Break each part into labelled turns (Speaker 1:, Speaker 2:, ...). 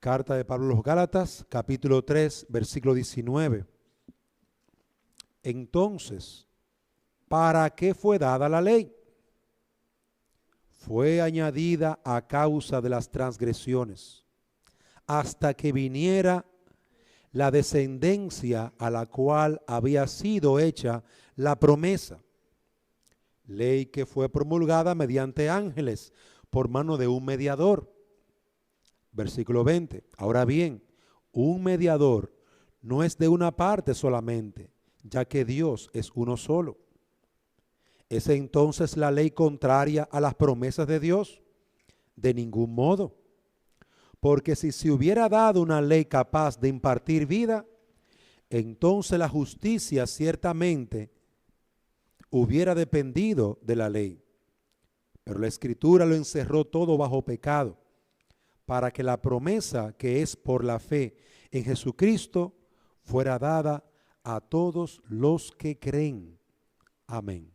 Speaker 1: Carta de Pablo a los Gálatas, capítulo 3, versículo 19. Entonces, ¿para qué fue dada la ley? Fue añadida a causa de las transgresiones, hasta que viniera la descendencia a la cual había sido hecha la promesa. Ley que fue promulgada mediante ángeles por mano de un mediador. Versículo 20. Ahora bien, un mediador no es de una parte solamente, ya que Dios es uno solo. ¿Es entonces la ley contraria a las promesas de Dios? De ningún modo. Porque si se hubiera dado una ley capaz de impartir vida, entonces la justicia ciertamente hubiera dependido de la ley. Pero la Escritura lo encerró todo bajo pecado, para que la promesa que es por la fe en Jesucristo fuera dada a todos los que creen. Amén.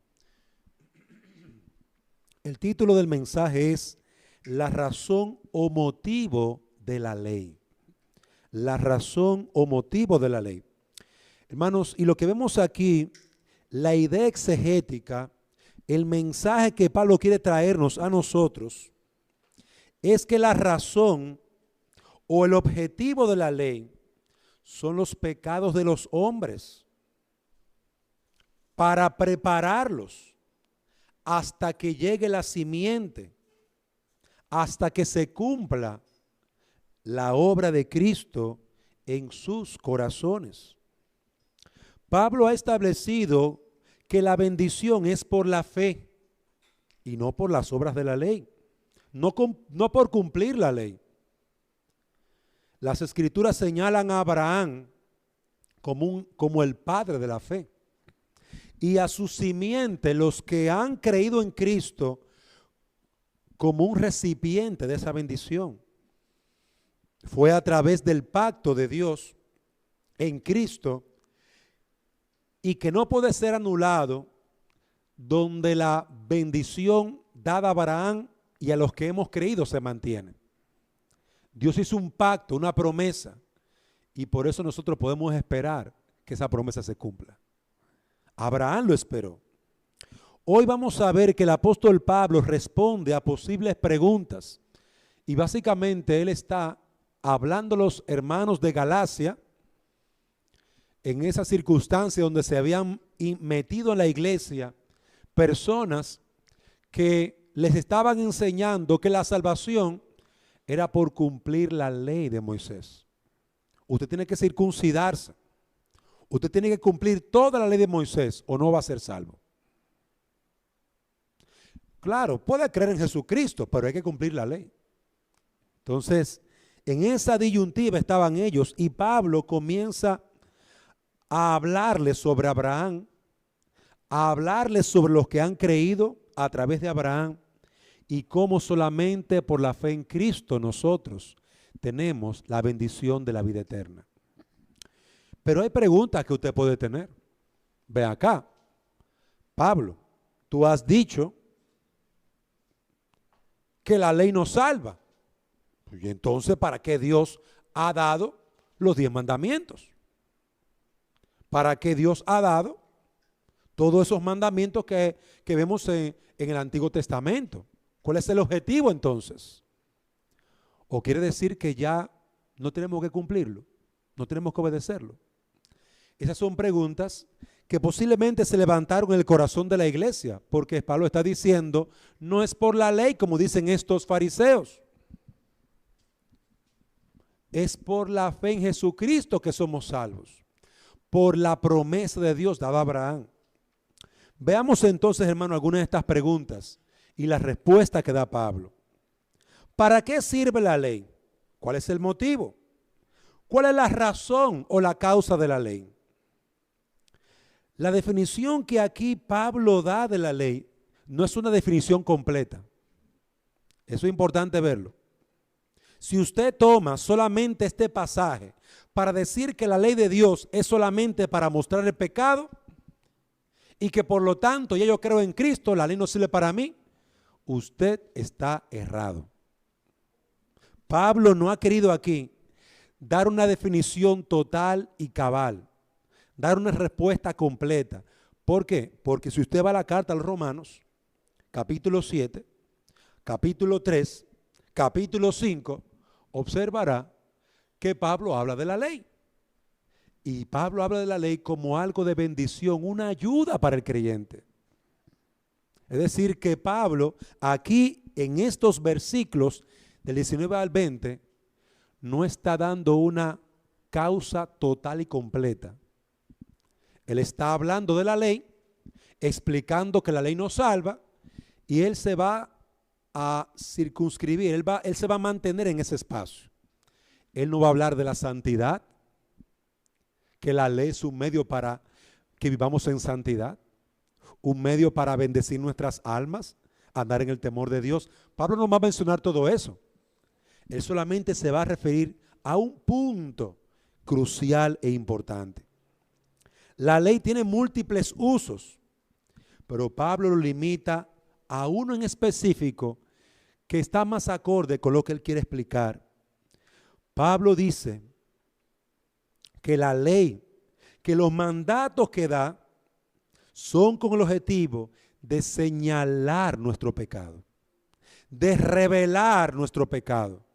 Speaker 1: El título del mensaje es La razón o motivo de la ley. La razón o motivo de la ley. Hermanos, y lo que vemos aquí, la idea exegética, el mensaje que Pablo quiere traernos a nosotros, es que la razón o el objetivo de la ley son los pecados de los hombres para prepararlos hasta que llegue la simiente, hasta que se cumpla la obra de Cristo en sus corazones. Pablo ha establecido que la bendición es por la fe y no por las obras de la ley, no por cumplir la ley. Las Escrituras señalan a Abraham como el padre de la fe, y a su simiente, los que han creído en Cristo, como un recipiente de esa bendición. Fue a través del pacto de Dios en Cristo, y que no puede ser anulado, donde la bendición dada a Abraham y a los que hemos creído se mantiene. Dios hizo un pacto, una promesa, y por eso nosotros podemos esperar que esa promesa se cumpla. Abraham lo esperó. Hoy vamos a ver que el apóstol Pablo responde a posibles preguntas, y básicamente él está hablando a los hermanos de Galacia en esa circunstancia donde se habían metido en la iglesia personas que les estaban enseñando que la salvación era por cumplir la ley de Moisés. Usted tiene que circuncidarse. Usted tiene que cumplir toda la ley de Moisés o no va a ser salvo. Claro, puede creer en Jesucristo, pero hay que cumplir la ley. Entonces, en esa disyuntiva estaban ellos, y Pablo comienza a hablarles sobre Abraham, a hablarles sobre los que han creído a través de Abraham, y cómo solamente por la fe en Cristo nosotros tenemos la bendición de la vida eterna. Pero hay preguntas que usted puede tener. Ve acá, Pablo, tú has dicho que la ley nos salva. Y entonces, ¿para qué Dios ha dado los 10 mandamientos? ¿Para qué Dios ha dado todos esos mandamientos que vemos en el Antiguo Testamento? ¿Cuál es el objetivo entonces? ¿O quiere decir que ya no tenemos que cumplirlo? ¿No tenemos que obedecerlo? Esas son preguntas que posiblemente se levantaron en el corazón de la iglesia, porque Pablo está diciendo, no es por la ley como dicen estos fariseos. Es por la fe en Jesucristo que somos salvos, por la promesa de Dios dada a Abraham. Veamos entonces, hermano, algunas de estas preguntas y la respuesta que da Pablo. ¿Para qué sirve la ley? ¿Cuál es el motivo? ¿Cuál es la razón o la causa de la ley? La definición que aquí Pablo da de la ley no es una definición completa. Eso es importante verlo. Si usted toma solamente este pasaje para decir que la ley de Dios es solamente para mostrar el pecado y que por lo tanto ya yo creo en Cristo, la ley no sirve para mí, usted está errado. Pablo no ha querido aquí dar una definición total y cabal, dar una respuesta completa. ¿Por qué? Porque si usted va a la carta a los Romanos, capítulo 7, capítulo 3, capítulo 5, observará que Pablo habla de la ley. Y Pablo habla de la ley como algo de bendición, una ayuda para el creyente. Es decir, que Pablo aquí en estos versículos del 19 al 20 no está dando una causa total y completa. Él está hablando de la ley, explicando que la ley nos salva, y él se va a circunscribir, él se va a mantener en ese espacio. Él no va a hablar de la santidad, que la ley es un medio para que vivamos en santidad, un medio para bendecir nuestras almas, andar en el temor de Dios. Pablo no va a mencionar todo eso. Él solamente se va a referir a un punto crucial e importante. La ley tiene múltiples usos, pero Pablo lo limita a uno en específico que está más acorde con lo que él quiere explicar. Pablo dice que la ley, que los mandatos que da son con el objetivo de señalar nuestro pecado, de revelar nuestro pecado,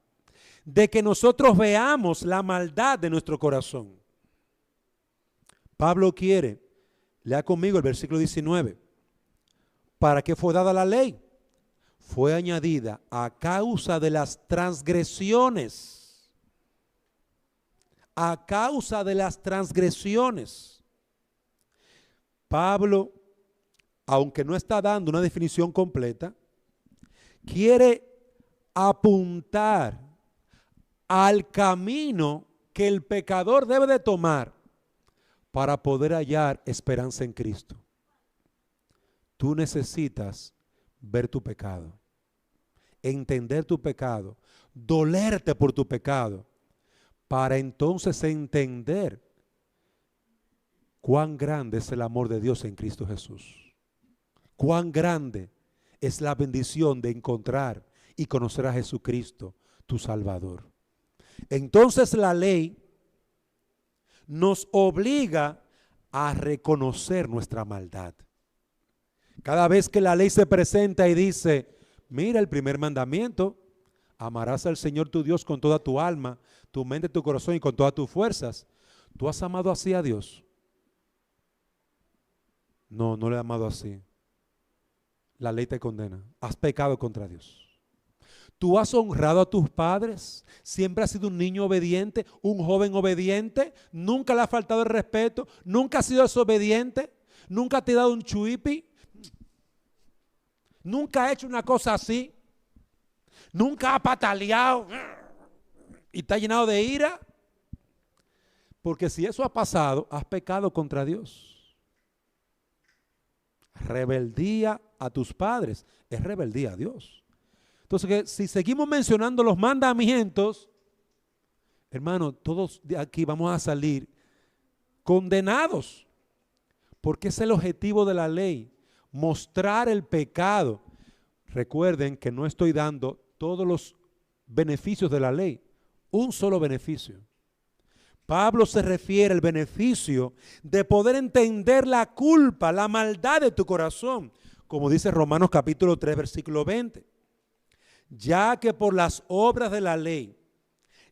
Speaker 1: de que nosotros veamos la maldad de nuestro corazón. Pablo quiere, lea conmigo el versículo 19. ¿Para qué fue dada la ley? Fue añadida a causa de las transgresiones. A causa de las transgresiones. Pablo, aunque no está dando una definición completa, quiere apuntar al camino que el pecador debe de tomar para poder hallar esperanza en Cristo. Tú necesitas ver tu pecado, entender tu pecado, dolerte por tu pecado, para entonces entender cuán grande es el amor de Dios en Cristo Jesús. Cuán grande es la bendición de encontrar y conocer a Jesucristo, tu Salvador. Entonces la ley nos obliga a reconocer nuestra maldad. Cada vez que la ley se presenta y dice, mira el primer mandamiento, amarás al Señor tu Dios con toda tu alma, tu mente, tu corazón y con todas tus fuerzas. ¿Tú has amado así a Dios? No, no le has amado así. La ley te condena. Has pecado contra Dios. ¿Tú has honrado a tus padres? ¿Siempre has sido un niño obediente, un joven obediente? ¿Nunca le ha faltado el respeto? ¿Nunca has sido desobediente? ¿Nunca te ha dado un chuipi? ¿Nunca ha hecho una cosa así? ¿Nunca ha pataleado y está llenado de ira? Porque si eso ha pasado, has pecado contra Dios. Rebeldía a tus padres es rebeldía a Dios. Entonces, si seguimos mencionando los mandamientos, hermano, todos de aquí vamos a salir condenados. Porque es el objetivo de la ley, mostrar el pecado. Recuerden que no estoy dando todos los beneficios de la ley, un solo beneficio. Pablo se refiere al beneficio de poder entender la culpa, la maldad de tu corazón, como dice Romanos capítulo 3, versículo 20. Ya que por las obras de la ley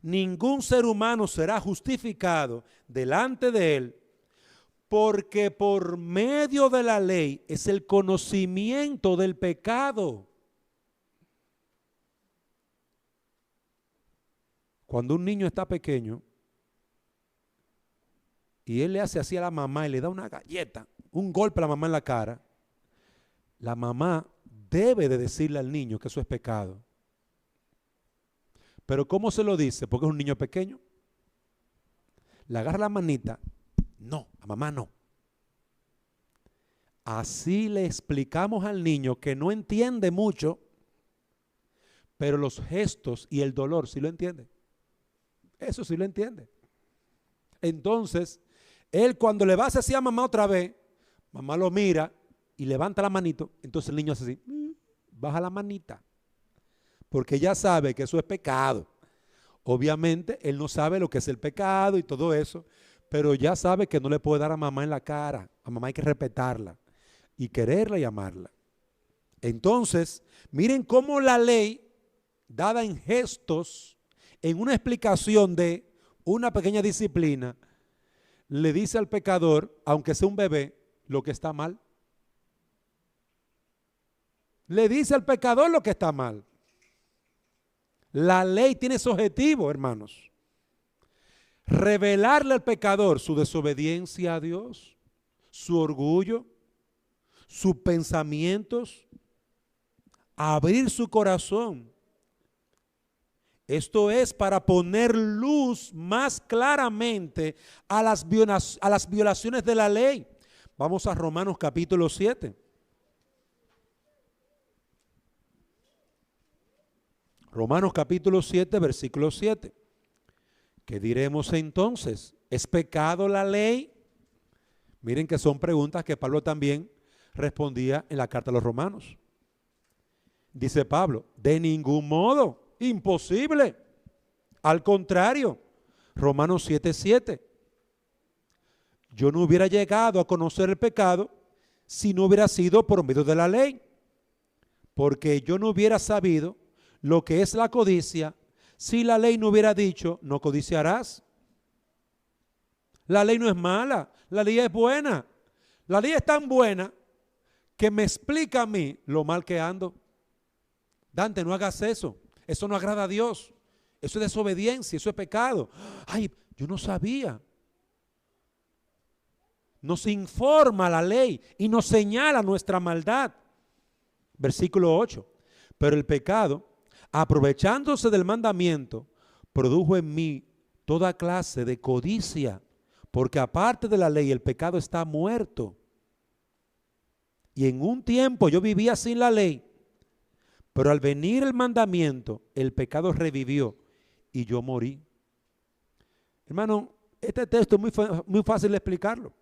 Speaker 1: ningún ser humano será justificado delante de él, porque por medio de la ley es el conocimiento del pecado. Cuando un niño está pequeño y él le hace así a la mamá y le da una galleta, un golpe a la mamá en la cara, la mamá debe de decirle al niño que eso es pecado. Pero ¿cómo se lo dice? Porque es un niño pequeño. Le agarra la manita. No, a mamá no. Así le explicamos al niño que no entiende mucho, pero los gestos y el dolor sí lo entiende. Eso sí lo entiende. Entonces, él cuando le va a hacer así a mamá otra vez, mamá lo mira y levanta la manito, entonces el niño hace así, baja la manita, porque ya sabe que eso es pecado. Obviamente, él no sabe lo que es el pecado y todo eso, pero ya sabe que no le puede dar a mamá en la cara. A mamá hay que respetarla y quererla y amarla. Entonces, miren cómo la ley, dada en gestos, en una explicación de una pequeña disciplina, le dice al pecador, aunque sea un bebé, lo que está mal. Le dice al pecador lo que está mal. La ley tiene ese objetivo, hermanos. Revelarle al pecador su desobediencia a Dios, su orgullo, sus pensamientos, abrir su corazón. Esto es para poner luz más claramente a las violaciones de la ley. Vamos a Romanos capítulo 7. Romanos capítulo 7, versículo 7. ¿Qué diremos entonces? ¿Es pecado la ley? Miren que son preguntas que Pablo también respondía en la carta a los romanos. Dice Pablo, de ningún modo, imposible. Al contrario, Romanos 7, 7. Yo no hubiera llegado a conocer el pecado si no hubiera sido por medio de la ley, porque yo no hubiera sabido lo que es la codicia si la ley no hubiera dicho, no codiciarás. La ley no es mala, la ley es buena. La ley es tan buena que me explica a mí lo mal que ando. Dante, no hagas eso. Eso no agrada a Dios. Eso es desobediencia, eso es pecado. Ay, yo no sabía. Nos informa la ley y nos señala nuestra maldad. Versículo 8. Pero el pecado, aprovechándose del mandamiento, produjo en mí toda clase de codicia, porque aparte de la ley el pecado está muerto. Y en un tiempo yo vivía sin la ley, pero al venir el mandamiento, el pecado revivió y yo morí. Hermano, este texto es muy fácil de explicarlo.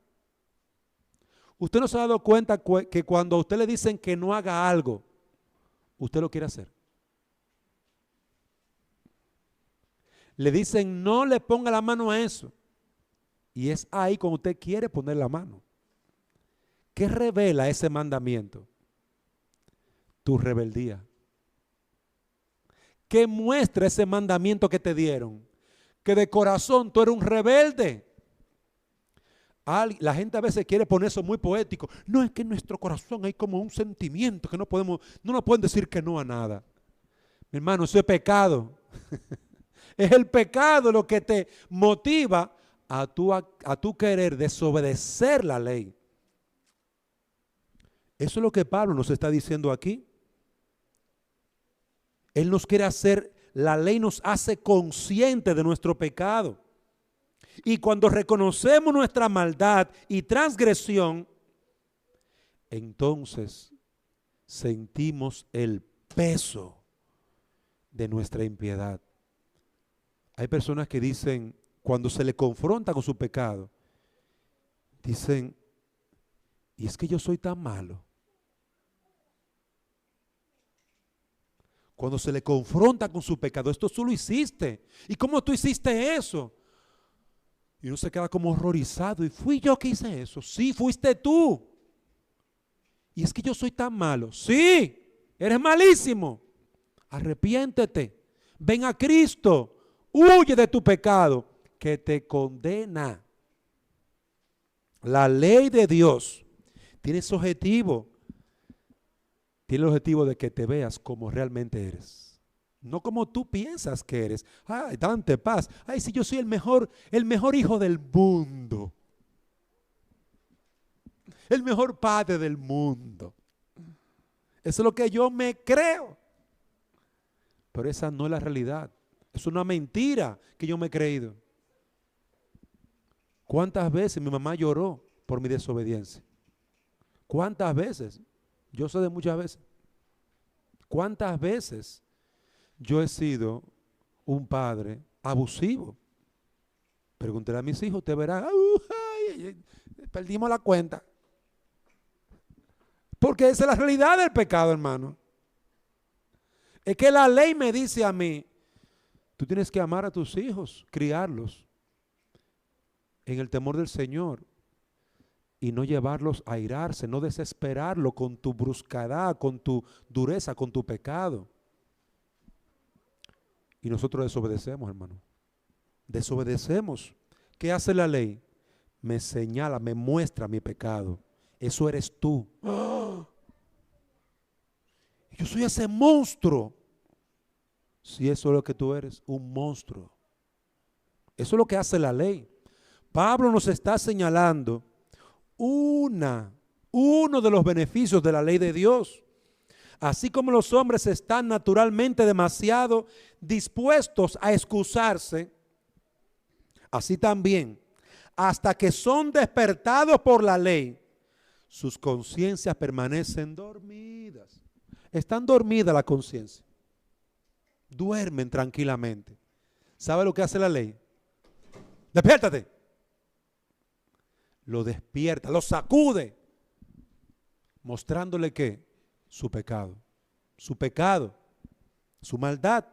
Speaker 1: Usted no se ha dado cuenta que cuando a usted le dicen que no haga algo, usted lo quiere hacer. Le dicen no le ponga la mano a eso. Y es ahí cuando usted quiere poner la mano. ¿Qué revela ese mandamiento? Tu rebeldía. ¿Qué muestra ese mandamiento que te dieron? Que de corazón tú eres un rebelde. La gente a veces quiere poner eso muy poético. No, es que en nuestro corazón hay como un sentimiento que no nos pueden decir que no a nada. Mi hermano, eso es pecado. Es el pecado lo que te motiva a tu querer desobedecer la ley. Eso es lo que Pablo nos está diciendo aquí. Él nos quiere hacer, la ley nos hace conscientes de nuestro pecado. Y cuando reconocemos nuestra maldad y transgresión, entonces sentimos el peso de nuestra impiedad. Hay personas que dicen, cuando se le confronta con su pecado, dicen, y es que yo soy tan malo. Cuando se le confronta con su pecado, esto tú lo hiciste. ¿Y cómo tú hiciste eso? Y uno se queda como horrorizado. ¿Y fui yo que hice eso? Sí, fuiste tú. Y es que yo soy tan malo. Sí, eres malísimo. Arrepiéntete. Ven a Cristo. Huye de tu pecado que te condena. La ley de Dios tiene ese objetivo. Tiene el objetivo de que te veas como realmente eres. No como tú piensas que eres. Ay, Dante Paz. Ay, si yo soy el mejor hijo del mundo. El mejor padre del mundo. Eso es lo que yo me creo. Pero esa no es la realidad. Es una mentira que yo me he creído. ¿Cuántas veces mi mamá lloró por mi desobediencia? ¿Cuántas veces? Yo sé de muchas veces. ¿Cuántas veces yo he sido un padre abusivo? Pregúntele a mis hijos, usted verá, perdimos la cuenta. Porque esa es la realidad del pecado, hermano. Es que la ley me dice a mí, Tú tienes que amar a tus hijos, criarlos en el temor del Señor y no llevarlos a airarse, no desesperarlo con tu bruscedad, con tu dureza, con tu pecado. Y nosotros desobedecemos, hermano. Desobedecemos. ¿Qué hace la ley? Me señala, me muestra mi pecado. Eso eres tú. ¡Oh! Yo soy ese monstruo. Si eso es lo que tú eres, un monstruo. Eso es lo que hace la ley. Pablo nos está señalando uno de los beneficios de la ley de Dios. Así como los hombres están naturalmente demasiado dispuestos a excusarse, así también, hasta que son despertados por la ley, sus conciencias permanecen dormidas. Están dormidas la conciencia. Duermen tranquilamente. ¿Sabe lo que hace la ley? Despiértate. Lo despierta, lo sacude, mostrándole que su pecado, su maldad.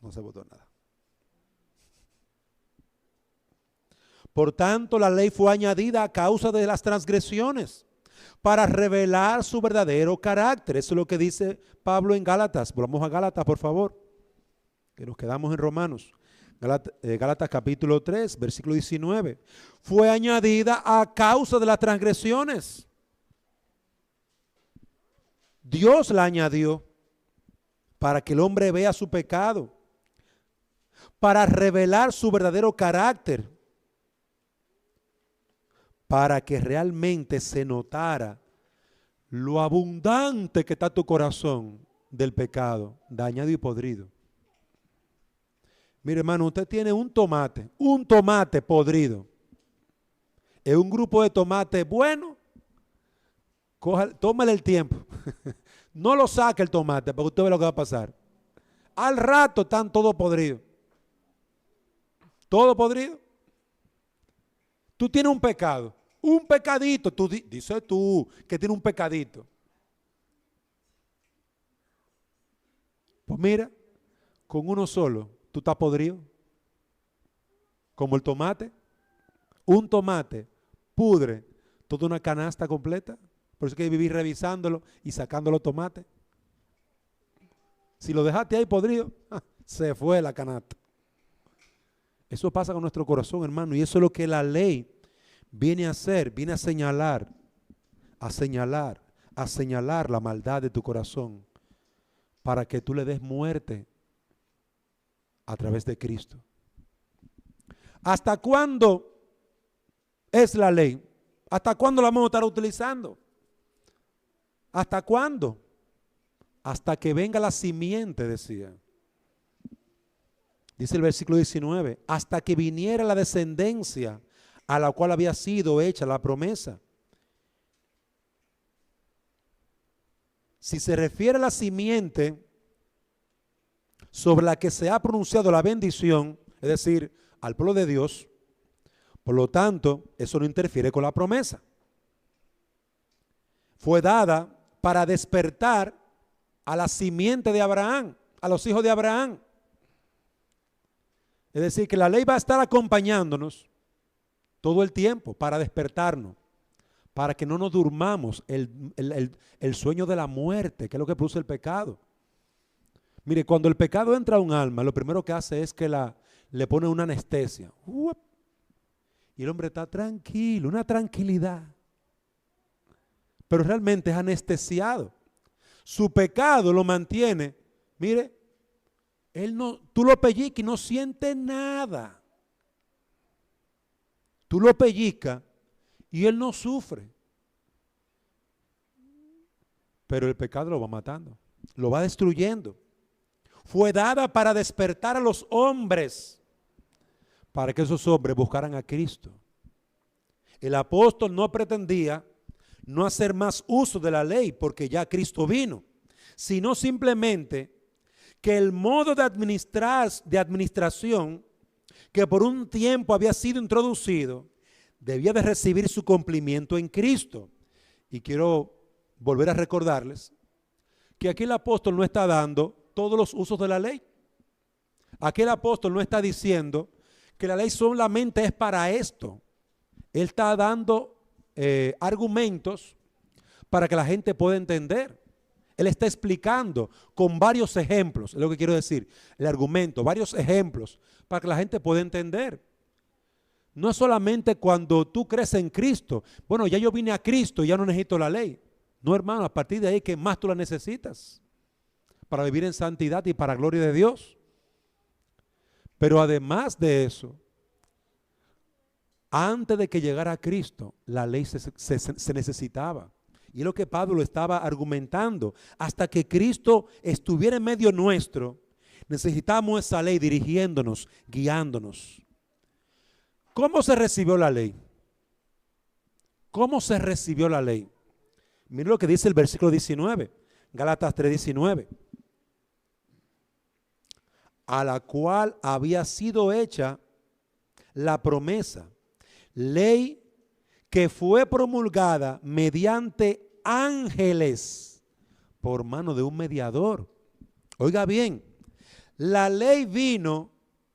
Speaker 1: No se votó nada. Por tanto, la ley fue añadida a causa de las transgresiones para revelar su verdadero carácter. Eso es lo que dice Pablo en Gálatas. Volvamos a Gálatas, por favor, que nos quedamos en Romanos. Gálatas capítulo 3, versículo 19. Fue añadida a causa de las transgresiones. Dios la añadió para que el hombre vea su pecado, para revelar su verdadero carácter, para que realmente se notara lo abundante que está tu corazón del pecado, dañado y podrido. Mire, hermano, usted tiene un tomate podrido. Es un grupo de tomates bueno. Tómale el tiempo. No lo saque el tomate para que usted vea lo que va a pasar. Al rato están todos podridos. Todo podrido. Tú tienes un pecado. Un pecadito. Dices tú que tiene un pecadito. Pues mira, con uno solo, tú estás podrido. Como el tomate. Un tomate pudre toda una canasta completa. Por eso hay que vivir revisándolo y sacando los tomates. Si lo dejaste ahí podrido, se fue la canasta. Eso pasa con nuestro corazón, hermano. Y eso es lo que la ley viene a hacer. Viene a señalar la maldad de tu corazón para que tú le des muerte a través de Cristo. ¿Hasta cuándo es la ley? ¿Hasta cuándo la vamos a estar utilizando? ¿Hasta cuándo? Hasta que venga la simiente, decía. Dice el versículo 19, hasta que viniera la descendencia a la cual había sido hecha la promesa. Si se refiere a la simiente sobre la que se ha pronunciado la bendición, es decir, al pueblo de Dios, por lo tanto, eso no interfiere con la promesa. Fue dada para despertar a la simiente de Abraham, a los hijos de Abraham. Es decir, que la ley va a estar acompañándonos todo el tiempo para despertarnos, para que no nos durmamos el sueño de la muerte, que es lo que produce el pecado. Mire, cuando el pecado entra a un alma, lo primero que hace es que le pone una anestesia. Y el hombre está tranquilo, una tranquilidad. Pero realmente es anestesiado. Su pecado lo mantiene. Mire, tú lo pellizcas y no siente nada. Tú lo pellizcas y él no sufre. Pero el pecado lo va matando, lo va destruyendo. Fue dada para despertar a los hombres, para que esos hombres buscaran a Cristo. El apóstol no pretendía no hacer más uso de la ley porque ya Cristo vino, sino simplemente que el modo de administración que por un tiempo había sido introducido debía de recibir su cumplimiento en Cristo. Y quiero volver a recordarles que aquí el apóstol no está dando todos los usos de la ley. Aquel apóstol no está diciendo que la ley solamente es para esto. Él está dando argumentos para que la gente pueda entender. Él está explicando con varios ejemplos, es lo que quiero decir, el argumento, varios ejemplos para que la gente pueda entender. No es solamente cuando tú crees en Cristo. Bueno, ya yo vine a Cristo y ya no necesito la ley. No, hermano, a partir de ahí que más tú la necesitas para vivir en santidad y para gloria de Dios. Pero además de eso, antes de que llegara Cristo, la ley se necesitaba. Y es lo que Pablo estaba argumentando. Hasta que Cristo estuviera en medio nuestro, necesitamos esa ley dirigiéndonos, guiándonos. ¿Cómo se recibió la ley? ¿Cómo se recibió la ley? Mira lo que dice el versículo 19, Gálatas 3:19. A la cual había sido hecha la promesa, ley que fue promulgada mediante ángeles por mano de un mediador. Oiga bien, la ley vino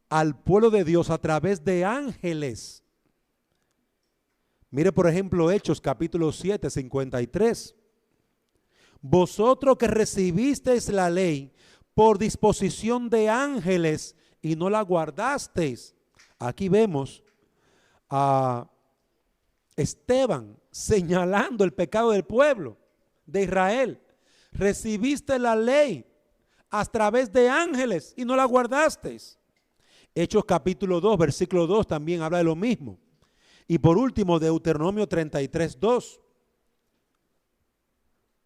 Speaker 1: al pueblo de Dios a través de ángeles. Mire por ejemplo Hechos capítulo 7, 53. Vosotros que recibisteis la ley por disposición de ángeles y no la guardasteis. Aquí vemos a Esteban señalando el pecado del pueblo de Israel. Recibiste la ley a través de ángeles y no la guardasteis. Hechos capítulo 2, versículo 2 también habla de lo mismo. Y por último, Deuteronomio 33, 2.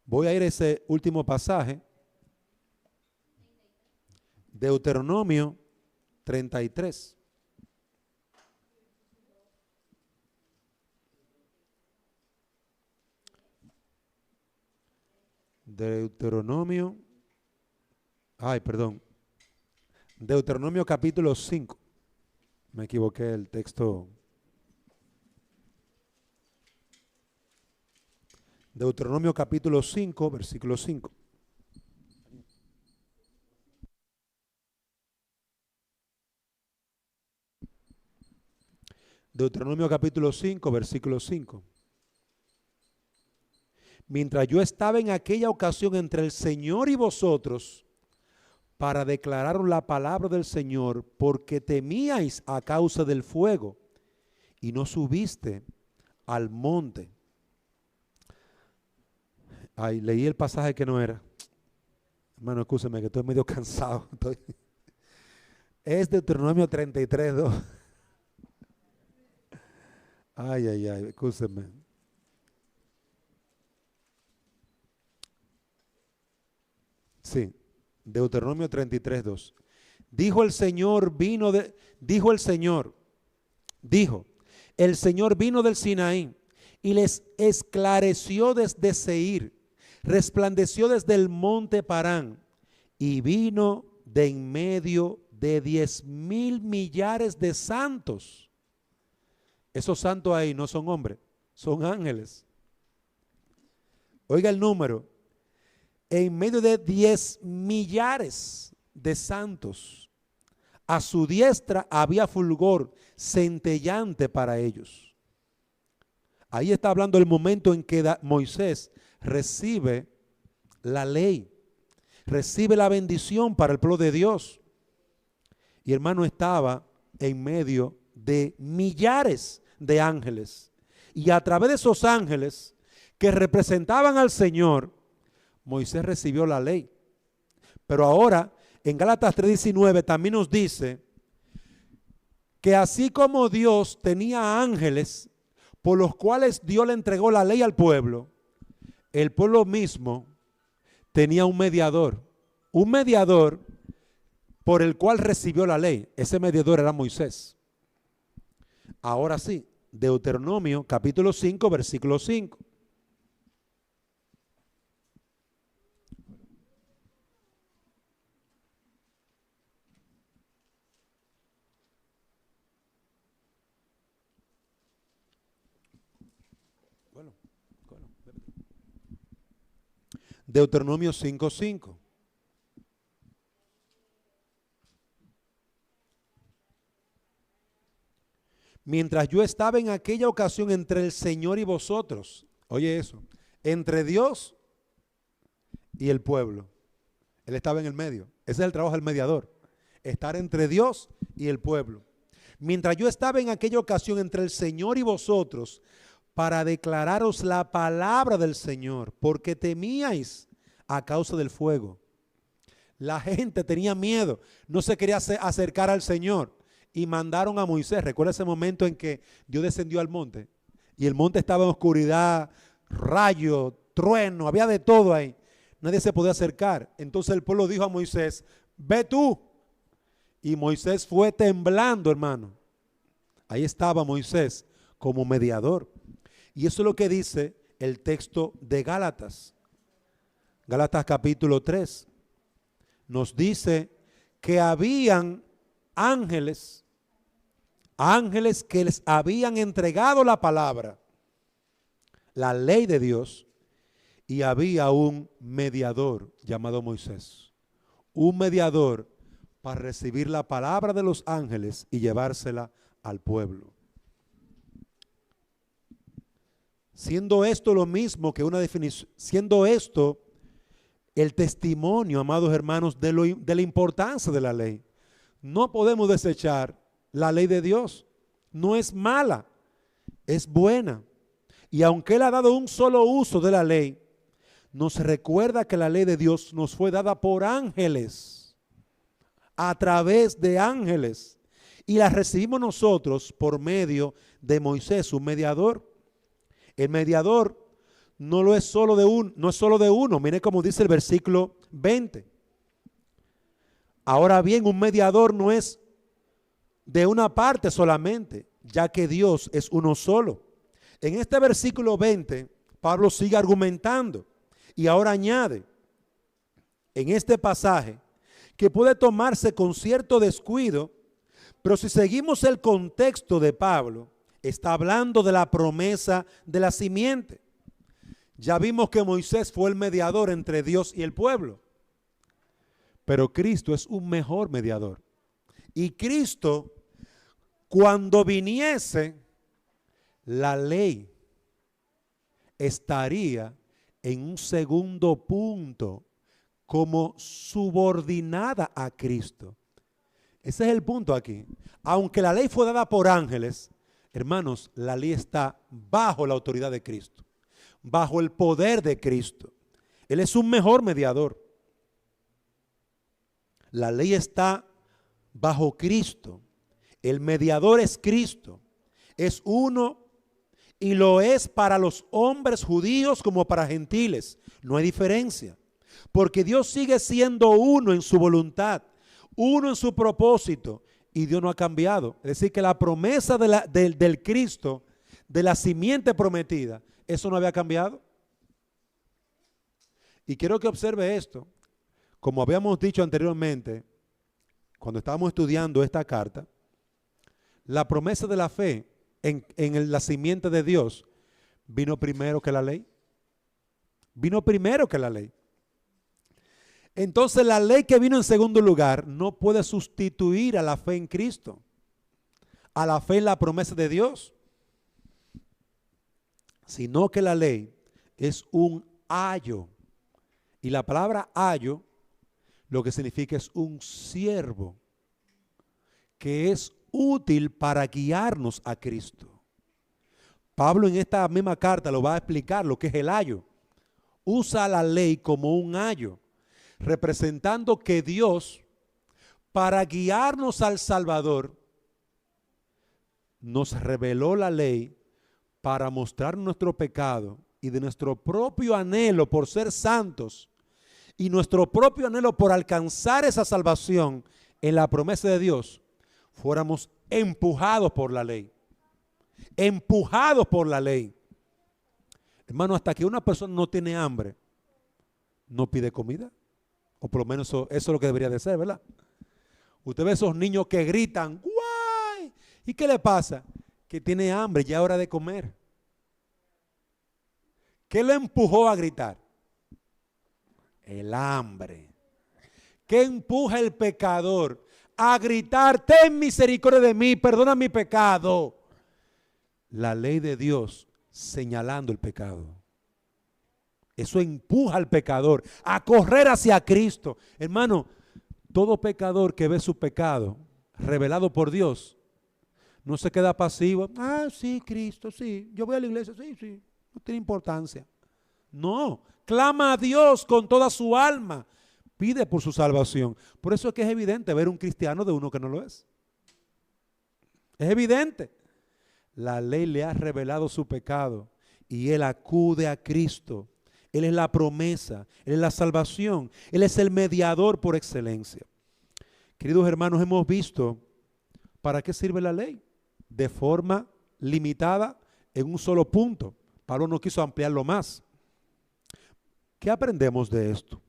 Speaker 1: Voy a ir a ese último pasaje. Deuteronomio 33. Deuteronomio capítulo 5. Me equivoqué el texto. Deuteronomio capítulo 5, versículo 5. Deuteronomio capítulo 5, versículo 5. Mientras yo estaba en aquella ocasión entre el Señor y vosotros, para declararos la palabra del Señor, porque temíais a causa del fuego, y no subiste al monte. Ay, leí el pasaje que no era. Hermano, escúcheme que estoy medio cansado. Es Deuteronomio 33, 2. Ay, escúcheme. Sí, Deuteronomio 33, 2. Dijo el Señor vino del Sinaí y les esclareció desde Seir, resplandeció desde el monte Parán y vino de en medio de 10,000 millares de santos. Esos santos ahí no son hombres, son ángeles. Oiga el número. En medio de 10 millares de santos, a su diestra había fulgor centellante para ellos. Ahí está hablando el momento en que Moisés recibe la ley, recibe la bendición para el pueblo de Dios. Y hermano, estaba en medio de millares de ángeles. Y a través de esos ángeles que representaban al Señor, Moisés recibió la ley. Pero ahora en Gálatas 3:19 también nos dice que así como Dios tenía ángeles por los cuales Dios le entregó la ley al pueblo, el pueblo mismo tenía un mediador por el cual recibió la ley. Ese mediador era Moisés. Ahora sí, Deuteronomio capítulo 5, versículo 5. Deuteronomio 5:5. mientras yo estaba en aquella ocasión entre el Señor y vosotros. Oye eso, entre Dios y el pueblo. Él estaba en el medio. Ese es el trabajo del mediador. Estar entre Dios y el pueblo. Mientras yo estaba en aquella ocasión entre el Señor y vosotros, para declararos la palabra del Señor, porque temíais a causa del fuego. La gente tenía miedo, no se quería acercar al Señor y mandaron a Moisés. Recuerda ese momento en que Dios descendió al monte y el monte estaba en oscuridad, rayo, trueno, había de todo ahí. Nadie se podía acercar. Entonces el pueblo dijo a Moisés, ve tú. Y Moisés fue temblando, hermano. Ahí estaba Moisés como mediador. Y eso es lo que dice el texto de Gálatas. Gálatas capítulo 3. Nos dice que habían ángeles que les habían entregado la palabra, la ley de Dios, y había un mediador llamado Moisés. Un mediador para recibir la palabra de los ángeles y llevársela al pueblo. Siendo esto lo mismo que una definición, siendo esto el testimonio, amados hermanos, de la importancia de la ley. No podemos desechar la ley de Dios. No es mala, es buena. Y aunque Él ha dado un solo uso de la ley, nos recuerda que la ley de Dios nos fue dada por ángeles, a través de ángeles. Y la recibimos nosotros por medio de Moisés, un mediador. El mediador no es solo de uno. Mire cómo dice el versículo 20. Ahora bien, un mediador no es de una parte solamente, ya que Dios es uno solo. En este versículo 20, Pablo sigue argumentando y ahora añade en este pasaje que puede tomarse con cierto descuido, pero si seguimos el contexto de Pablo, está hablando de la promesa de la simiente. Ya vimos que Moisés fue el mediador entre Dios y el pueblo, pero Cristo es un mejor mediador. Y Cristo, cuando viniese, la ley estaría en un segundo punto como subordinada a Cristo. Ese es el punto aquí. Aunque la ley fue dada por ángeles, hermanos, la ley está bajo la autoridad de Cristo, bajo el poder de Cristo. Él es un mejor mediador. La ley está bajo Cristo. El mediador es Cristo. Es uno y lo es para los hombres judíos como para gentiles. No hay diferencia. Porque Dios sigue siendo uno en su voluntad, uno en su propósito, y Dios no ha cambiado. Es decir, que la promesa del Cristo, de la simiente prometida, eso no había cambiado. Y quiero que observe esto. Como habíamos dicho anteriormente, cuando estábamos estudiando esta carta, la promesa de la fe en la simiente de Dios vino primero que la ley. Vino primero que la ley. Entonces la ley que vino en segundo lugar no puede sustituir a la fe en Cristo, a la fe en la promesa de Dios, sino que la ley es un ayo. Y la palabra ayo lo que significa es un siervo que es útil para guiarnos a Cristo. Pablo en esta misma carta lo va a explicar lo que es el ayo. Usa la ley como un ayo, representando que Dios, para guiarnos al Salvador, nos reveló la ley para mostrar nuestro pecado y de nuestro propio anhelo por ser santos y nuestro propio anhelo por alcanzar esa salvación en la promesa de Dios, fuéramos empujados por la ley. Empujados por la ley. Hermano, hasta que una persona no tiene hambre, no pide comida. O por lo menos eso es lo que debería de ser, ¿verdad? Usted ve esos niños que gritan, ¡guay! ¿Y qué le pasa? Que tiene hambre, ya es hora de comer. ¿Qué le empujó a gritar? El hambre. ¿Qué empuja el pecador a gritar, ten misericordia de mí, perdona mi pecado? la ley de Dios señalando el pecado. Eso empuja al pecador a correr hacia Cristo. Hermano, todo pecador que ve su pecado revelado por Dios no se queda pasivo. Ah, sí, Cristo, sí. Yo voy a la iglesia, sí, sí. No tiene importancia. No, clama a Dios con toda su alma. Pide por su salvación. Por eso es que es evidente ver un cristiano de uno que no lo es. Es evidente. La ley le ha revelado su pecado y él acude a Cristo. Él es la promesa, Él es la salvación, Él es el mediador por excelencia. Queridos hermanos, hemos visto para qué sirve la ley de forma limitada en un solo punto. Pablo no quiso ampliarlo más. ¿Qué aprendemos de esto?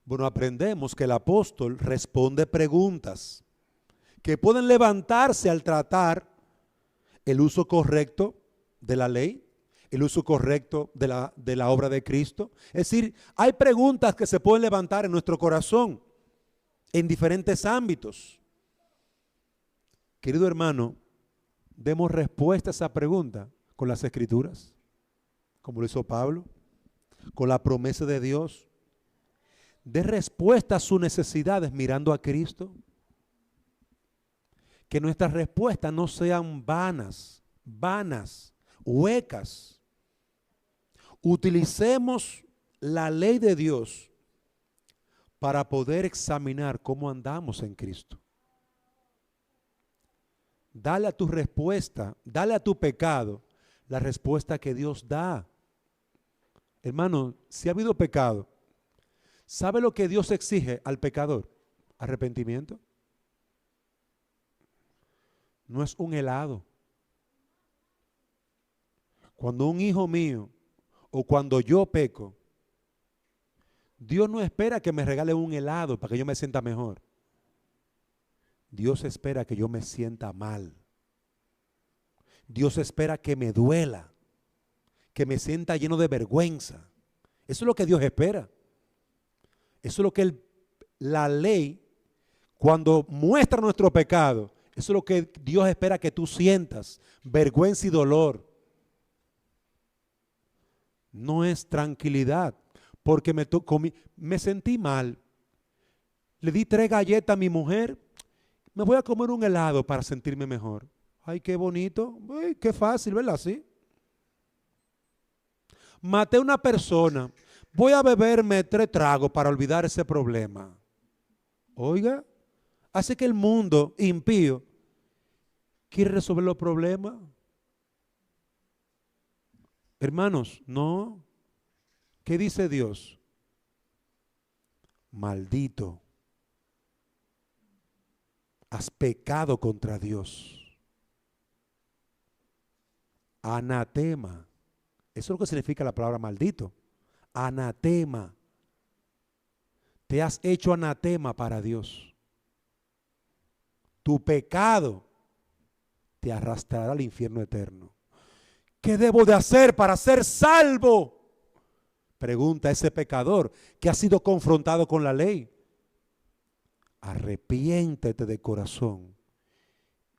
Speaker 1: Bueno, aprendemos que el apóstol responde preguntas que pueden levantarse al tratar el uso correcto de la ley, el uso correcto de la obra de Cristo. Es decir, hay preguntas que se pueden levantar en nuestro corazón en diferentes ámbitos. Querido hermano, demos respuesta a esa pregunta con las Escrituras, como lo hizo Pablo, con la promesa de Dios. Dé respuesta a sus necesidades mirando a Cristo. Que nuestras respuestas no sean vanas, huecas. Utilicemos la ley de Dios para poder examinar cómo andamos en Cristo. Dale a tu respuesta, dale a tu pecado la respuesta que Dios da. Hermano, si ha habido pecado, ¿sabe lo que Dios exige al pecador? Arrepentimiento. No es un helado. Cuando un hijo mío o cuando yo peco, Dios no espera que me regale un helado para que yo me sienta mejor. Dios espera que yo me sienta mal. Dios espera que me duela, que me sienta lleno de vergüenza. Eso es lo que Dios espera. Eso es lo que la ley, cuando muestra nuestro pecado, eso es lo que Dios espera que tú sientas, vergüenza y dolor. No es tranquilidad, porque me sentí mal. Le di 3 galletas a mi mujer. Me voy a comer un helado para sentirme mejor. Ay, qué bonito. Ay, qué fácil, ¿verdad? Sí. Maté a una persona. Voy a beberme 3 tragos para olvidar ese problema. Oiga, hace que el mundo impío quiere resolver los problemas. Hermanos, no. ¿Qué dice Dios? Maldito. Has pecado contra Dios. Anatema. Eso es lo que significa la palabra maldito. Anatema. Te has hecho anatema para Dios. Tu pecado te arrastrará al infierno eterno. ¿Qué debo de hacer para ser salvo? Pregunta ese pecador que ha sido confrontado con la ley. Arrepiéntete de corazón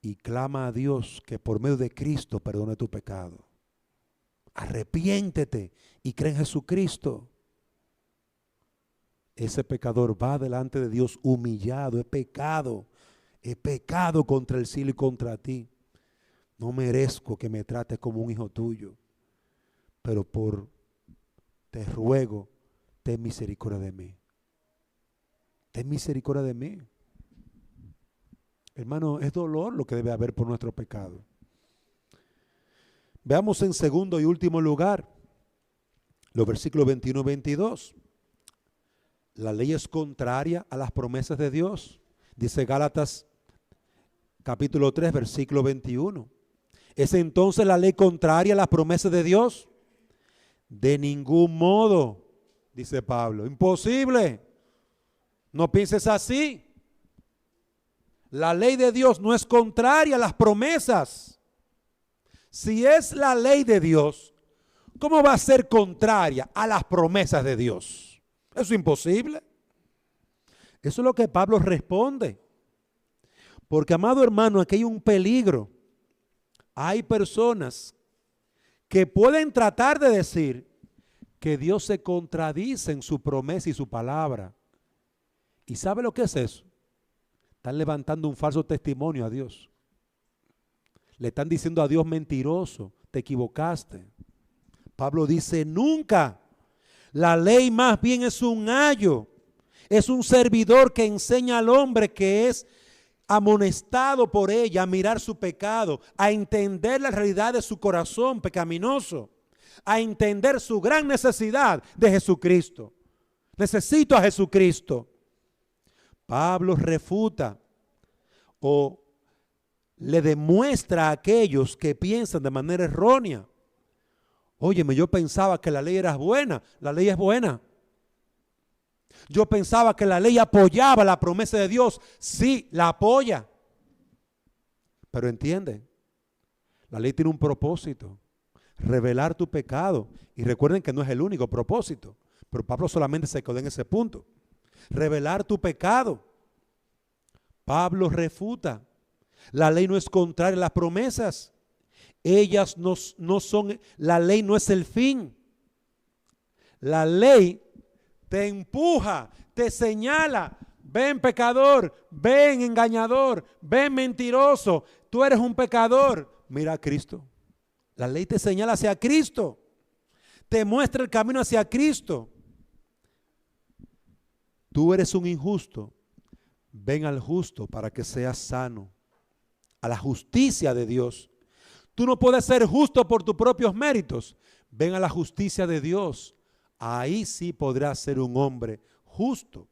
Speaker 1: y clama a Dios que por medio de Cristo perdone tu pecado. Arrepiéntete y cree en Jesucristo. Ese pecador va delante de Dios humillado. He pecado contra el cielo y contra ti. No merezco que me trates como un hijo tuyo, pero te ruego, ten misericordia de mí. Ten misericordia de mí. Hermano, es dolor lo que debe haber por nuestro pecado. Veamos en segundo y último lugar los versículos 21 y 22. La ley es contraria a las promesas de Dios. Dice Gálatas capítulo 3, versículo 21. ¿Es entonces la ley contraria a las promesas de Dios? De ningún modo, dice Pablo. Imposible. No pienses así. La ley de Dios no es contraria a las promesas. Si es la ley de Dios, ¿cómo va a ser contraria a las promesas de Dios? Eso es imposible. Eso es lo que Pablo responde. Porque, amado hermano, aquí hay un peligro. hay personas que pueden tratar de decir que Dios se contradice en su promesa y su palabra. ¿Y sabe lo que es eso? Están levantando un falso testimonio a Dios. Le están diciendo a Dios mentiroso, te equivocaste. Pablo dice, nunca. La ley más bien es un ayo, es un servidor que enseña al hombre que es amonestado por ella a mirar su pecado, a entender la realidad de su corazón pecaminoso, a entender su gran necesidad de Jesucristo. Necesito a Jesucristo. Pablo refuta o le demuestra a aquellos que piensan de manera errónea. Óyeme, yo pensaba que la ley era buena. La ley es buena. Yo pensaba que la ley apoyaba la promesa de Dios. Sí, la apoya. Pero entiende, la ley tiene un propósito. Revelar tu pecado. Y recuerden que no es el único propósito. Pero Pablo solamente se quedó en ese punto. Revelar tu pecado. Pablo refuta. La ley no es contraria a las promesas. Ellas no son, la ley no es el fin. La ley te empuja, te señala. Ven pecador, ven engañador, ven mentiroso. Tú eres un pecador. Mira a Cristo. La ley te señala hacia Cristo. Te muestra el camino hacia Cristo. Tú eres un injusto. Ven al justo para que seas sano. A la justicia de Dios. Tú no puedes ser justo por tus propios méritos. Ven a la justicia de Dios. Ahí sí podrás ser un hombre justo.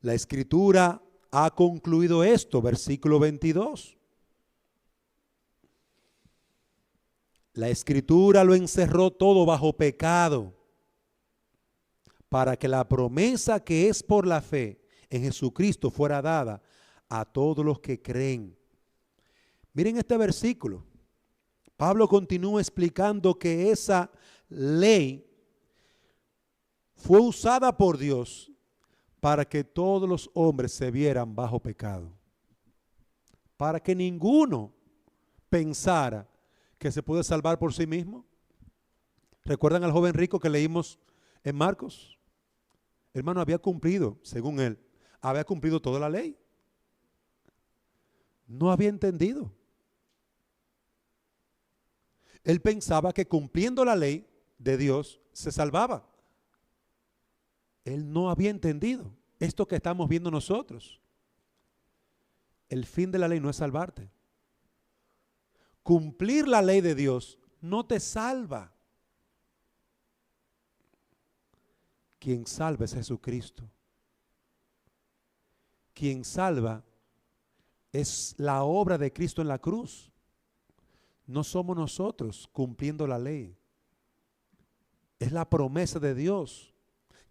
Speaker 1: La Escritura ha concluido esto, versículo 22. La Escritura lo encerró todo bajo pecado, para que la promesa que es por la fe en Jesucristo fuera dada a todos los que creen. Miren este versículo. Pablo continúa explicando que esa ley fue usada por Dios para que todos los hombres se vieran bajo pecado. Para que ninguno pensara que se puede salvar por sí mismo. ¿Recuerdan al joven rico que leímos en Marcos? Hermano, había cumplido, según él, había cumplido toda la ley. No había entendido. Él pensaba que cumpliendo la ley de Dios se salvaba. Él no había entendido esto que estamos viendo nosotros. El fin de la ley no es salvarte. Cumplir la ley de Dios no te salva. Quien salva es Jesucristo. Quien salva es la obra de Cristo en la cruz. No somos nosotros cumpliendo la ley. Es la promesa de Dios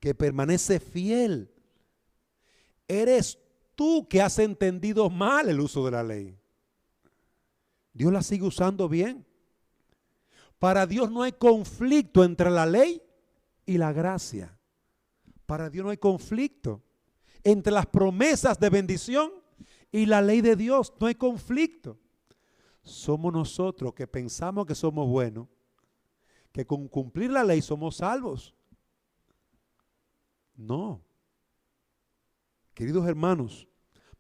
Speaker 1: que permanece fiel. Eres tú que has entendido mal el uso de la ley. Dios la sigue usando bien. Para Dios no hay conflicto entre la ley y la gracia. Para Dios no hay conflicto entre las promesas de bendición y la ley de Dios. No hay conflicto. Somos nosotros que pensamos que somos buenos, que con cumplir la ley somos salvos. No. Queridos hermanos,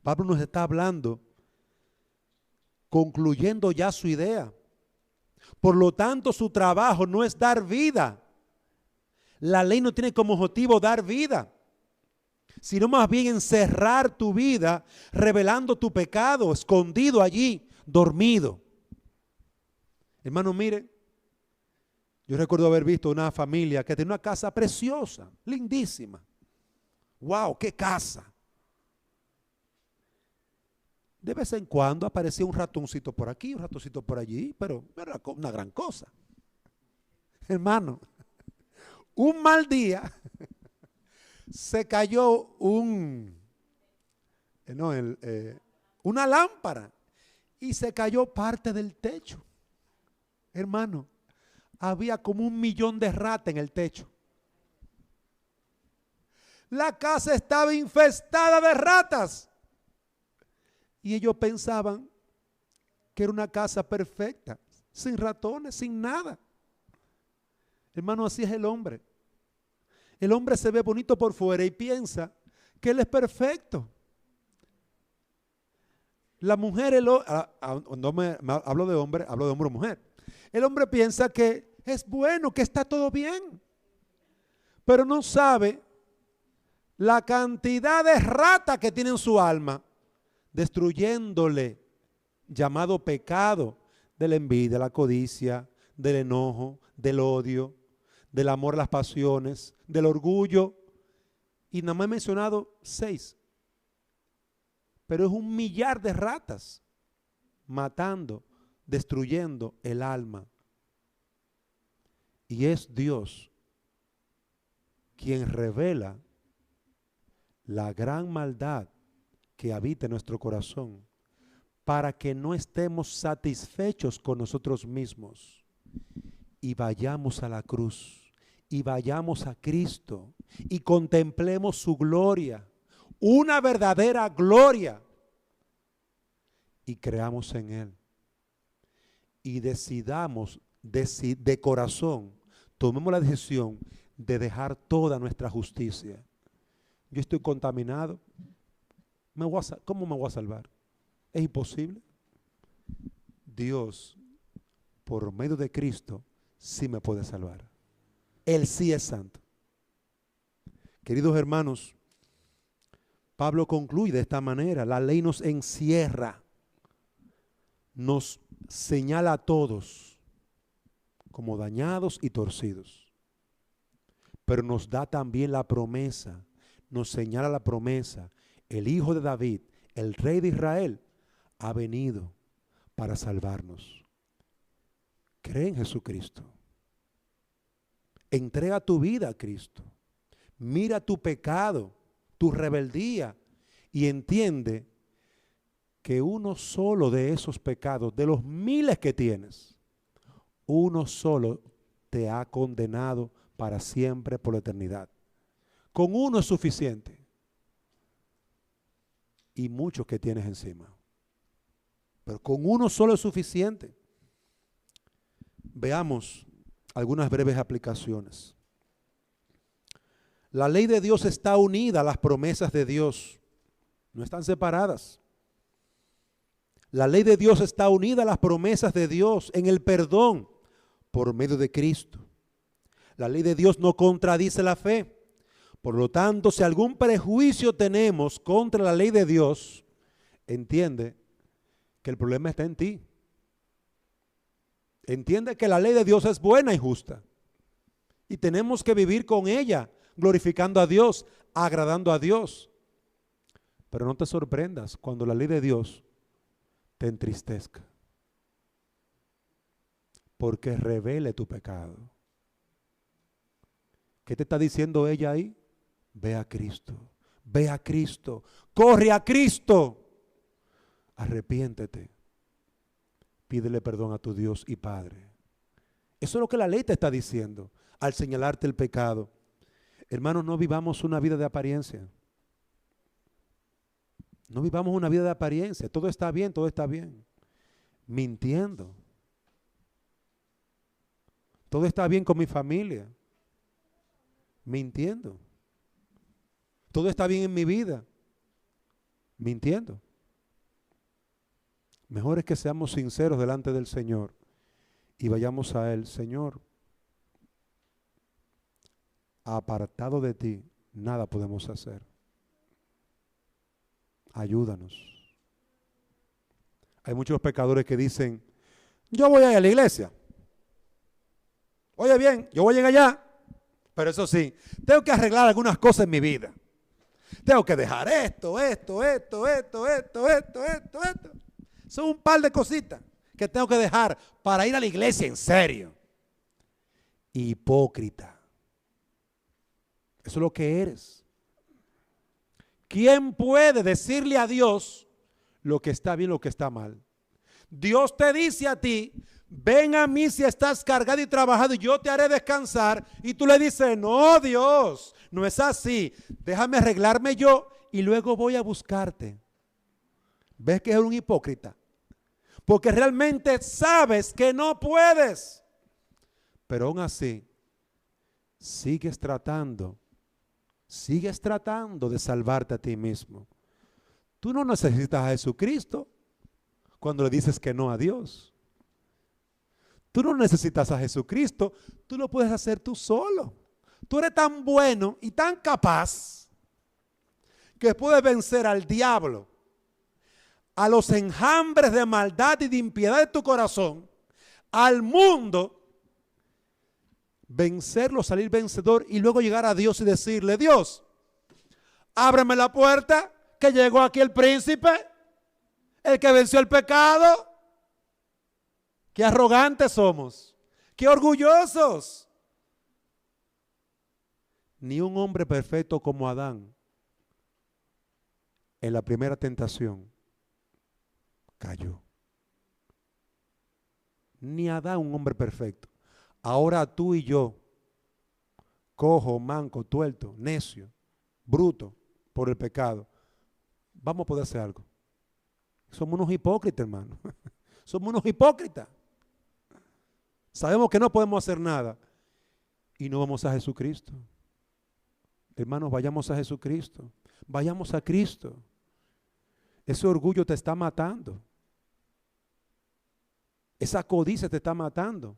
Speaker 1: Pablo nos está hablando, concluyendo ya su idea. Por lo tanto, su trabajo no es dar vida. La ley no tiene como objetivo dar vida, sino más bien encerrar tu vida, revelando tu pecado, escondido allí, dormido. Hermano, miren, yo recuerdo haber visto una familia que tenía una casa preciosa, lindísima. ¡Wow! ¡Qué casa! De vez en cuando aparecía un ratoncito por aquí, un ratoncito por allí, pero no era una gran cosa. Hermano, un mal día se cayó una lámpara y se cayó parte del techo. Hermano, había como 1.000.000 de ratas en el techo. La casa estaba infestada de ratas. Y ellos pensaban Quiere una casa perfecta, sin ratones, sin nada. Hermano, así es el hombre. El hombre se ve bonito por fuera y piensa que él es perfecto. La mujer, hablo de hombre o mujer. El hombre piensa que es bueno, que está todo bien, pero no sabe la cantidad de rata que tiene en su alma, destruyéndole, llamado pecado, de la envidia, la codicia, del enojo, del odio, del amor a las pasiones, del orgullo. Y nada más he mencionado 6. Pero es 1,000,000 de ratas matando, destruyendo el alma. Y es Dios quien revela la gran maldad que habita en nuestro corazón, para que no estemos satisfechos con nosotros mismos y vayamos a la cruz y vayamos a Cristo y contemplemos su gloria, una verdadera gloria, y creamos en Él y decidamos de corazón, tomemos la decisión de dejar toda nuestra justicia. Yo estoy contaminado, ¿cómo me voy a salvar? Es imposible. Dios, por medio de Cristo, sí me puede salvar. Él sí es santo. Queridos hermanos, Pablo concluye de esta manera: la ley nos encierra, nos señala a todos como dañados y torcidos, pero nos da también la promesa, nos señala la promesa: el Hijo de David, el Rey de Israel, ha venido para salvarnos. Cree en Jesucristo. Entrega tu vida a Cristo. Mira tu pecado, tu rebeldía, y entiende que uno solo de esos pecados, de los miles que tienes, uno solo te ha condenado para siempre, por la eternidad. Con uno es suficiente. Y muchos que tienes encima. Pero con uno solo es suficiente. Veamos algunas breves aplicaciones. La ley de Dios está unida a las promesas de Dios. No están separadas. La ley de Dios está unida a las promesas de Dios en el perdón por medio de Cristo. La ley de Dios no contradice la fe. Por lo tanto, si algún prejuicio tenemos contra la ley de Dios, entiende que el problema está en ti. Entiende que la ley de Dios es buena y justa. Y tenemos que vivir con ella, glorificando a Dios, agradando a Dios. Pero no te sorprendas cuando la ley de Dios te entristezca, porque revele tu pecado. ¿Qué te está diciendo ella ahí? Ve a Cristo, ve a Cristo, corre a Cristo, arrepiéntete, pídele perdón a tu Dios y Padre. Eso es lo que la ley te está diciendo al señalarte el pecado. Hermanos, no vivamos una vida de apariencia. No vivamos una vida de apariencia. Todo está bien, todo está bien. Mintiendo. Todo está bien con mi familia. Mintiendo. Todo está bien en mi vida. Mintiendo. Mejor es que seamos sinceros delante del Señor y vayamos a Él. Señor, apartado de ti, nada podemos hacer. Ayúdanos. Hay muchos pecadores que dicen: yo voy a ir a la iglesia. Oye bien, yo voy a llegar allá, pero eso sí, tengo que arreglar algunas cosas en mi vida. Tengo que dejar esto. Son un par de cositas que tengo que dejar para ir a la iglesia en serio. Hipócrita. Eso es lo que eres. ¿Quién puede decirle a Dios lo que está bien, lo que está mal? Dios te dice a ti: ven a mí si estás cargado y trabajado y yo te haré descansar. Y tú le dices: no, Dios, no es así. Déjame arreglarme yo y luego voy a buscarte. ¿Ves que es un hipócrita? Porque realmente sabes que no puedes. Pero aún así, sigues tratando de salvarte a ti mismo. Tú no necesitas a Jesucristo cuando le dices que no a Dios. Tú no necesitas a Jesucristo, tú lo puedes hacer tú solo. Tú eres tan bueno y tan capaz que puedes vencer al diablo, a los enjambres de maldad y de impiedad de tu corazón, al mundo, vencerlo, salir vencedor y luego llegar a Dios y decirle: Dios, ábreme la puerta, que llegó aquí el príncipe, el que venció el pecado. Qué arrogantes somos, qué orgullosos. Ni un hombre perfecto como Adán en la primera tentación cayó. Ni Adán, un hombre perfecto. Ahora tú y yo, cojo, manco, tuerto, necio, bruto por el pecado, vamos a poder hacer algo. Somos unos hipócritas, hermano. Somos unos hipócritas. Sabemos que no podemos hacer nada y no vamos a Jesucristo. Hermanos, vayamos a Jesucristo. Vayamos a Cristo. Ese orgullo te está matando. Esa codicia te está matando.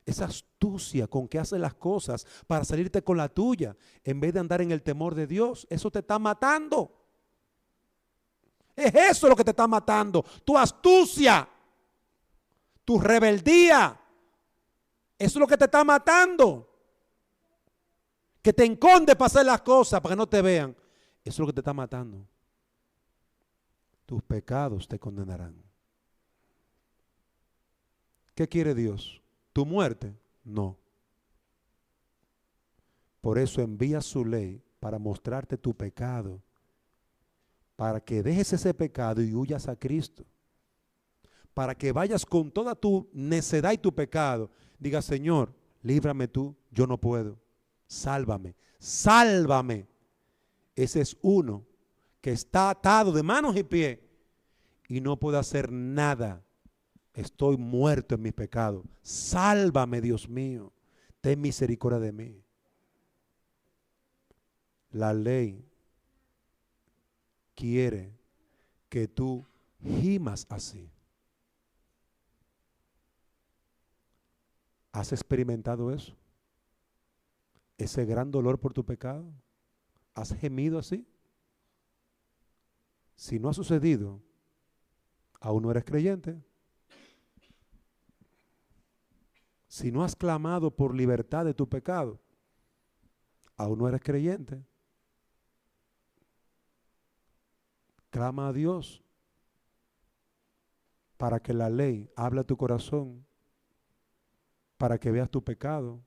Speaker 1: Esa astucia con que haces las cosas para salirte con la tuya, en vez de andar en el temor de Dios, eso te está matando. Es eso lo que te está matando. Tu astucia, tu rebeldía. Eso es lo que te está matando. Que te escondes para hacer las cosas, para que no te vean. Eso es lo que te está matando. Tus pecados te condenarán. ¿Qué quiere Dios? ¿Tu muerte? No. Por eso envía su ley para mostrarte tu pecado, para que dejes ese pecado y huyas a Cristo, para que vayas con toda tu necedad y tu pecado, diga: Señor, líbrame tú, yo no puedo, sálvame, sálvame. Ese es uno que está atado de manos y pies y no puede hacer nada. Estoy muerto en mis pecados. Sálvame, Dios mío. Ten misericordia de mí. La ley quiere que tú gimas así. ¿Has experimentado eso? Ese gran dolor por tu pecado. ¿Has gemido así? Si no ha sucedido, aún no eres creyente. Si no has clamado por libertad de tu pecado, aún no eres creyente. Clama a Dios para que la ley hable a tu corazón, para que veas tu pecado,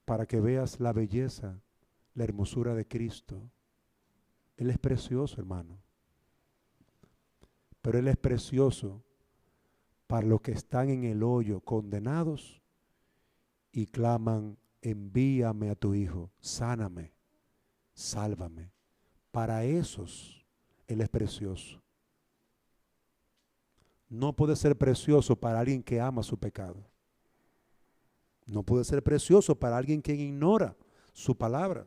Speaker 1: para que veas la belleza, la hermosura de Cristo. Él es precioso, hermano. Pero Él es precioso para los que están en el hoyo, condenados, y claman: envíame a tu Hijo, sáname, sálvame. Para esos Él es precioso. No puede ser precioso para alguien que ama su pecado. No puede ser precioso para alguien que ignora su palabra.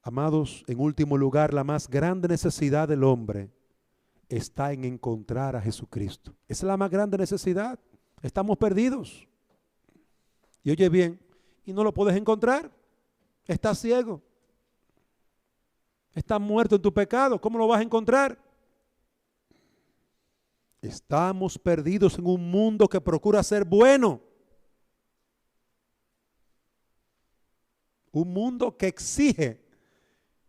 Speaker 1: Amados, en último lugar, la más grande necesidad del hombre está en encontrar a Jesucristo. Esa es la más grande necesidad. Estamos perdidos. Y oye bien, y no lo puedes encontrar. Estás ciego. Estás muerto en tu pecado. ¿Cómo lo vas a encontrar? Estamos perdidos en un mundo que procura ser bueno. Un mundo que exige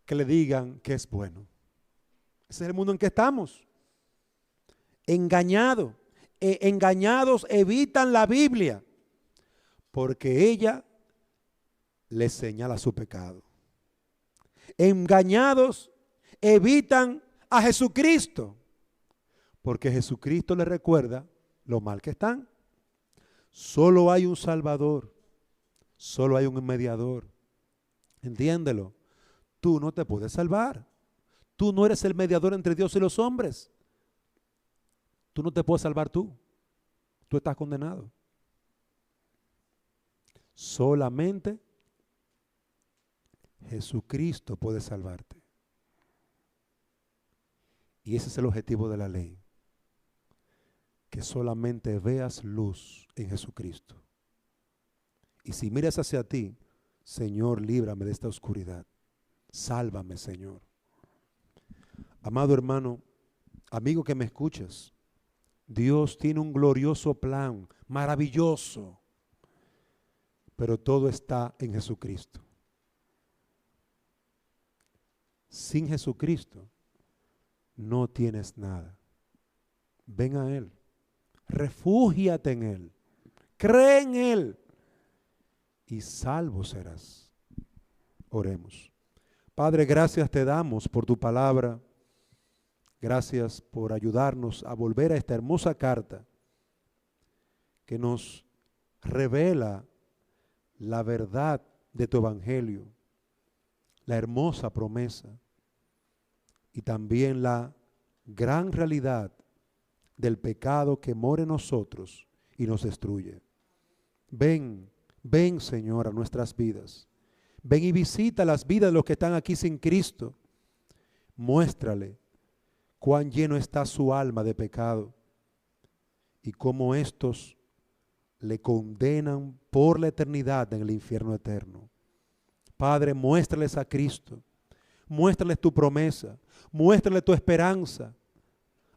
Speaker 1: que le digan que es bueno. Ese es el mundo en que estamos. Engañados evitan la Biblia porque ella les señala su pecado. Engañados evitan a Jesucristo porque Jesucristo les recuerda lo mal que están. Solo hay un Salvador, solo hay un mediador. Entiéndelo. Tú no te puedes salvar. Tú no eres el mediador entre Dios y los hombres. Tú no te puedes salvar tú. Tú estás condenado. Solamente Jesucristo puede salvarte. Y ese es el objetivo de la ley. Que solamente veas luz en Jesucristo. Y si miras hacia ti, Señor, líbrame de esta oscuridad. Sálvame, Señor. Amado hermano, amigo que me escuchas, Dios tiene un glorioso plan, maravilloso, pero todo está en Jesucristo. Sin Jesucristo no tienes nada. Ven a Él, refúgiate en Él, cree en Él y salvo serás. Oremos. Padre, gracias te damos por tu palabra. Gracias por ayudarnos a volver a esta hermosa carta que nos revela la verdad de tu evangelio, la hermosa promesa y también la gran realidad del pecado que mora en nosotros y nos destruye. Ven, ven, Señor, a nuestras vidas. Ven y visita las vidas de los que están aquí sin Cristo. Muéstrale cuán lleno está su alma de pecado y cómo estos le condenan por la eternidad en el infierno eterno. Padre, muéstrales a Cristo, muéstrales tu promesa, muéstrales tu esperanza.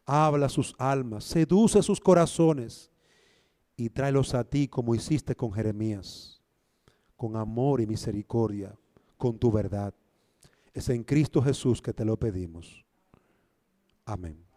Speaker 1: Habla a sus almas, seduce sus corazones y tráelos a ti como hiciste con Jeremías, con amor y misericordia, con tu verdad. Es en Cristo Jesús que te lo pedimos. Amén.